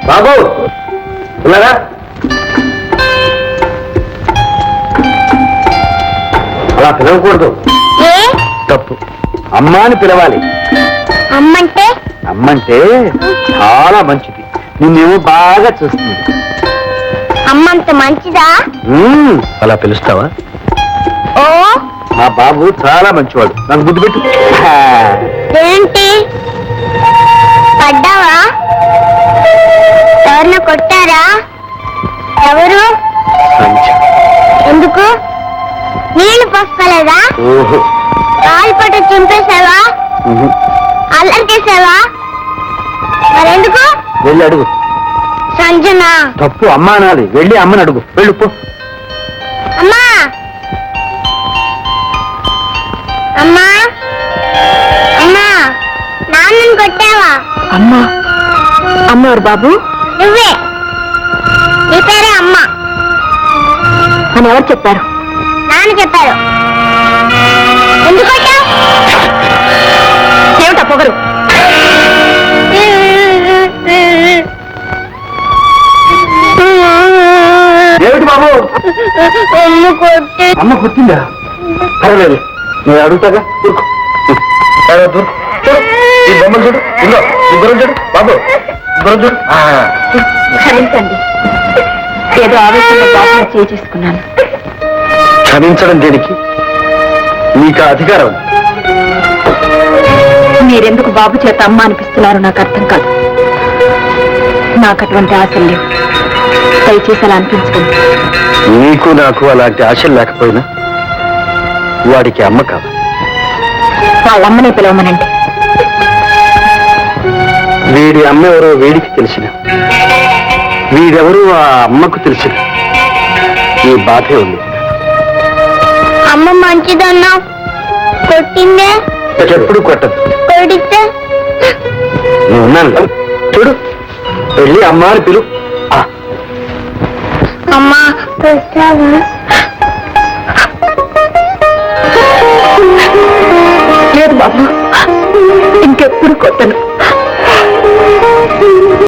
బాబు ఉన్నారా? అలా పిలవకూడదు, తప్పు. అమ్మ అని పిలవాలి. అమ్మంటే అమ్మంటే చాలా మంచిది, నిన్నేమో బాగా చూస్తుంది. అమ్మంత మంచిదా? అలా పిలుస్తావా? ఓ మా బాబు చాలా మంచివాడు, నాకు ముద్దు పెట్టు. ఏంటి పడ్డావా? ఎవరిన కొట్టారా? ఎవరు? ఎందుకు? నీళ్లు పోసుకోలేదా? కాలు పట్టు చింపేశావా? అల్లరికేసావా? మరెందుకు? వెళ్ళి అడుగు. సంజన తప్పు, అమ్మా అనాలి. వెళ్ళి అమ్మని అడుగు, వెళ్ళు పో. అమ్మా అమ్మా అమ్మా, నాన్నని కొట్టావా? అమ్మా అమ్మవారు బాబు, నువ్వే. నీ పేరే అమ్మ అని ఎవరు చెప్పారు? నాన్న చెప్పారు. ఎందుకు కొట్టావు? ఏమిటా పొగరు? ఏమిటి బాబు? అమ్మ కొట్టిందా? పర్వాలేదు, నేను అడుగుతాగా. చూడు, ఈ బొమ్మలు చూడు, ఇదో ఇద్దరు చూడు బాబు, ఇద్దరు చూడు. క్షమించండి, ఏదో ఆవేశంలో బాగా చేసుకున్నాను. క్షమించడం దేనికి? నీకు అధికారం ఉంది. మీరెందుకు బాబు చేత అమ్మ అనిపిస్తున్నారో నాకు అర్థం కాదు. నాకు అటువంటి ఆశలు లేవు, దయచేసి అలా అనిపించుకోండి. నీకు నాకు అలాంటి ఆశలు లేకపోయినా వాడికి అమ్మ కావాలి. వాళ్ళమ్మనే పిలవమనండి. వీడి అమ్మ ఎవరో వీడికి తెలిసిన, వీడెవరో ఆ అమ్మకు తెలిసిన ఈ బాధే ఉంది. అమ్మ మంచిదన్నా, కొట్టిందే. ఎప్పుడు కొట్టదు. కొడితే నువ్వు ఉన్నాను చూడు, వెళ్ళి అమ్మ అని పిలు. అమ్మా కొట్టావా?